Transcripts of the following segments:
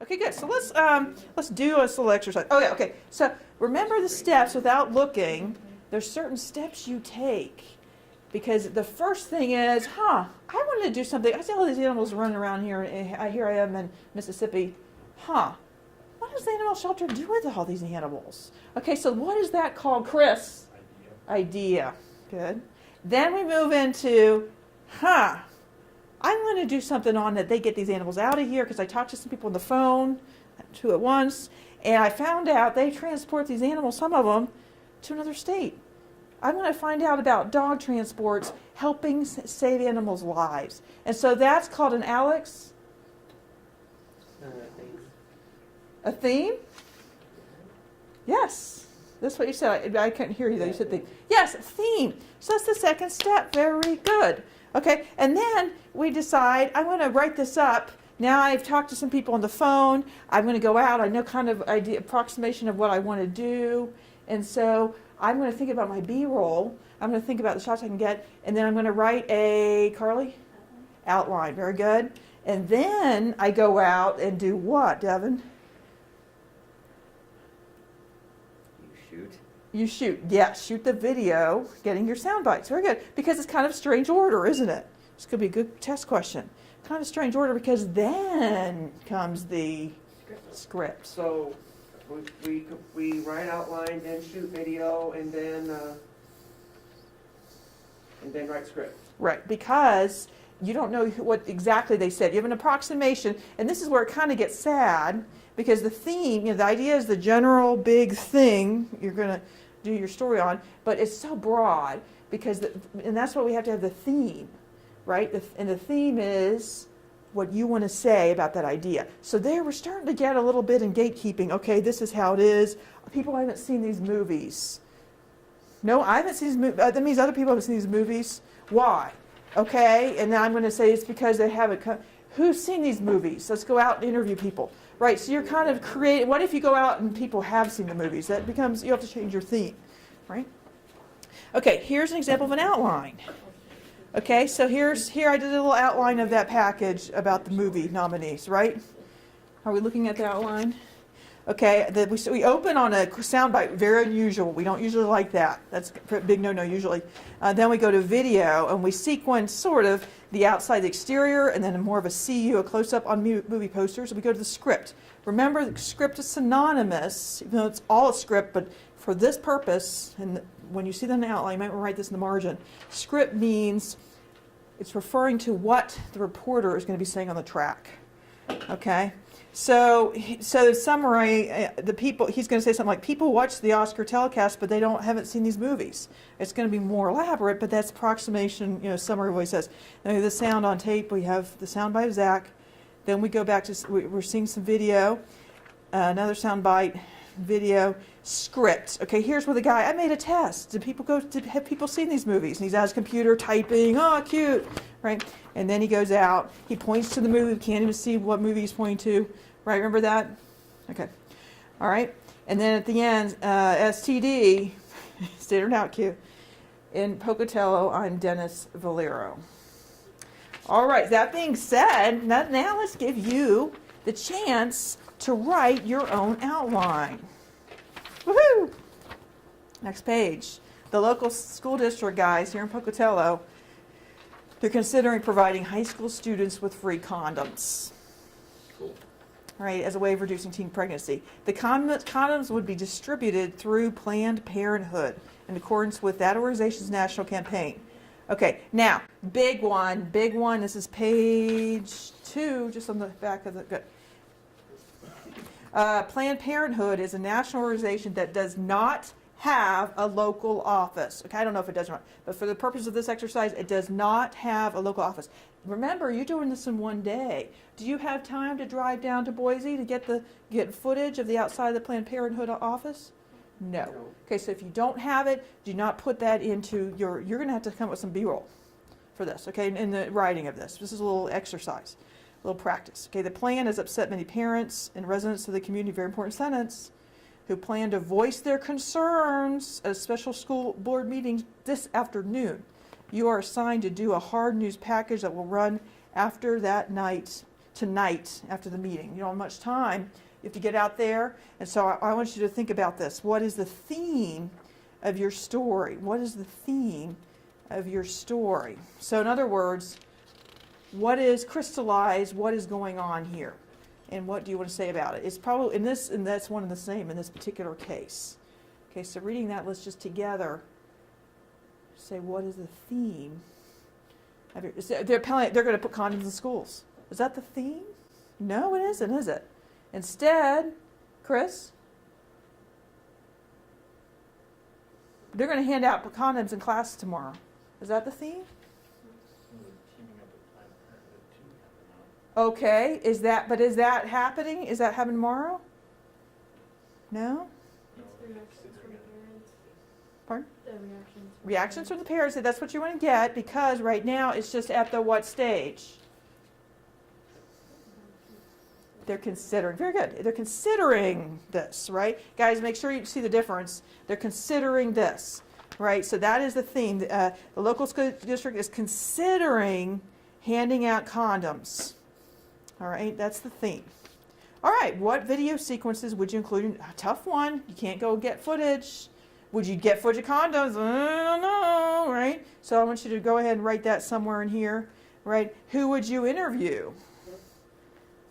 Okay, good. So let's do a little exercise. Oh yeah, okay. So remember the steps without looking. There's certain steps you take. Because the first thing is, I wanted to do something. I see all these animals running around here. Here I am in Mississippi. What does the animal shelter do with all these animals? Okay, so what is that called, Chris? Idea. Good. Then we move into, I want to do something on that they get these animals out of here because I talked to some people on the phone, 2 at once, and I found out they transport these animals, some of them, to another state. I want to find out about dog transports helping save animals' lives. And so that's called an Alex? A theme? Yes. That's what you said. I couldn't hear you though. You said theme. Yes, theme. So that's the second step. Very good. Okay. And then we decide, I want to write this up. Now I've talked to some people on the phone. I'm going to go out. I know kind of approximation of what I want to do. And so I'm going to think about my B-roll. I'm going to think about the shots I can get. And then I'm going to write a, Carly? Outline. Very good. And then I go out and do what, Devin? You shoot. Yes, shoot the video, getting your sound bites. Very good. Because it's kind of strange order, isn't it? This could be a good test question. Kind of strange order because then comes the script. So we write outline, then shoot video, and then write script. Right, because you don't know what exactly they said. You have an approximation, and this is where it kind of gets sad because the theme, the idea is the general big thing you're going to do your story on, but it's so broad because, and that's why we have to have the theme, right? And the theme is what you want to say about that idea. So there we're starting to get a little bit in gatekeeping. Okay, this is how it is. People haven't seen these movies. No, I haven't seen these movies. That means other people haven't seen these movies. Why? Okay, and then I'm going to say it's because they haven't come. Who's seen these movies? Let's go out and interview people. Right, so you're kind of creating, what if you go out and people have seen the movies? That becomes, you have to change your theme, right? Okay, here's an example of an outline. Okay, so here I did a little outline of that package about the movie nominees, right? Are we looking at the outline? Okay, we open on a soundbite, very unusual. We don't usually like that. That's a big no-no usually. Then we go to video, and we sequence sort of the outside, the exterior, and then more of a CU, a close-up on movie posters. We go to the script. Remember, the script is synonymous, even though it's all a script, but for this purpose, and when you see that in the outline, you might want to write this in the margin. Script means it's referring to what the reporter is going to be saying on the track. Okay? So summary, the people, he's going to say something like, people watch the Oscar telecast, but they haven't seen these movies. It's going to be more elaborate, but that's approximation, summary of what he says. Then the sound on tape, we have the sound bite of Zach. Then we go back to, we're seeing some video, another sound bite, video, script. Okay, here's where the guy, I made a test. Have people seen these movies? And he's at his computer typing, oh, cute, right? And then he goes out, he points to the movie, we can't even see what movie he's pointing to, right? Remember that? Okay, all right. And then at the end, STD, standard out cue, in Pocatello, I'm Dennis Valero. All right, that being said, now let's give you the chance to write your own outline. Woohoo! Next page. The local school district guys here in Pocatello, they're considering providing high school students with free condoms. Cool. Right, as a way of reducing teen pregnancy. The condoms would be distributed through Planned Parenthood in accordance with that organization's national campaign. Okay, now, big one, this is page 2, just on the back of the, good. Planned Parenthood is a national organization that does not have a local office. Okay, I don't know if it does or not, but for the purpose of this exercise, it does not have a local office. Remember, you're doing this in one day. Do you have time to drive down to Boise to get footage of the outside of the Planned Parenthood office? No. Okay, so if you don't have it, do not put that into you're going to have to come up with some B-roll for this, okay, in the writing of this. This is a little exercise, a little practice. Okay, the plan has upset many parents and residents of the community, very important sentence, who plan to voice their concerns at a special school board meeting this afternoon. You are assigned to do a hard news package that will run after that night tonight after the meeting. You don't have much time. You have to get out there. And so I want you to think about this. What is the theme of your story? What is the theme of your story? So in other words, what is crystallized? What is going on here? And what do you want to say about it? It's probably in this, and that's one and the same in this particular case. Okay, so reading that, let's just together say, what is the theme? They're going to put condoms in schools. Is that the theme? No, it isn't, is it? Instead, Chris, they're going to hand out condoms in class tomorrow. Is that the theme? Okay, is that happening? Is that happening tomorrow? No? Pardon? Reactions from the parents. That's what you want to get, because right now it's just at the what stage? They're considering. Very good. They're considering this, right? Guys, make sure you see the difference. They're considering this, right? So that is the theme. The local school district is considering handing out condoms. All right, that's the theme. All right, what video sequences would you include? A tough one. You can't go get footage. Would you get footage of condoms? I don't know, right? So I want you to go ahead and write that somewhere in here, right? Who would you interview?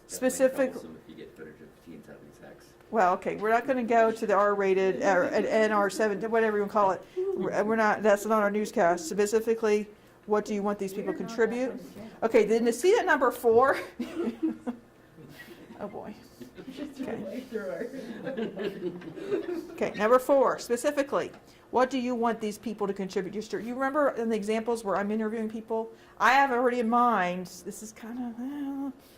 Specific. If you get footage of teens having sex. Well, okay, we're not going to go to the R-rated or NR7, whatever you want to call it. We're not. That's not our newscast. Specifically, what do you want these people to contribute? Okay, then to see that number 4. Oh boy. Okay, number 4, specifically, what do you want these people to contribute? You remember in the examples where I'm interviewing people? I have already in mind, this is kind of,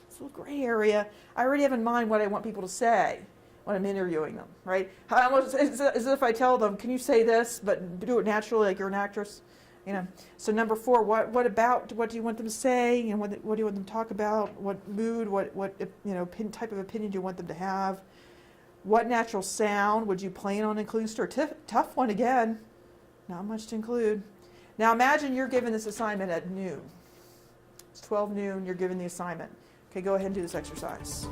it's a little gray area. I already have in mind what I want people to say when I'm interviewing them, right? It's as if I tell them, can you say this, but do it naturally like you're an actress? You know. So number 4, what do you want them to say? You know, what do you want them to talk about? What mood? What type of opinion do you want them to have? What natural sound would you plan on including? Tough one again. Not much to include. Now imagine you're given this assignment at noon. It's 12 noon. You're given the assignment. Okay, go ahead and do this exercise.